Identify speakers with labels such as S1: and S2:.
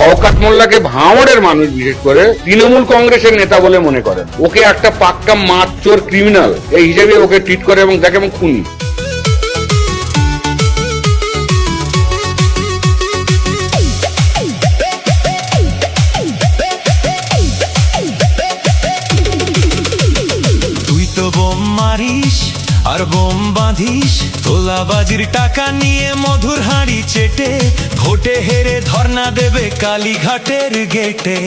S1: শওকত মোল্লাকে ভাঙড়ের মানুষ বিশেষ করে তৃণমূল কংগ্রেসের নেতা বলে মনে করেন। ওকে একটা পাক্কা মাতচোর ক্রিমিনাল এই হিসেবে ওকে ট্রিট করে এবং দেখে এবং খুনি।
S2: আর বোম বাঁধিস তোলাবাজির টাকা নিয়ে মধুর হাঁড়ি চেটে ভোটে হেরে ধর্ণা দেবে কালীঘাটের গেটে।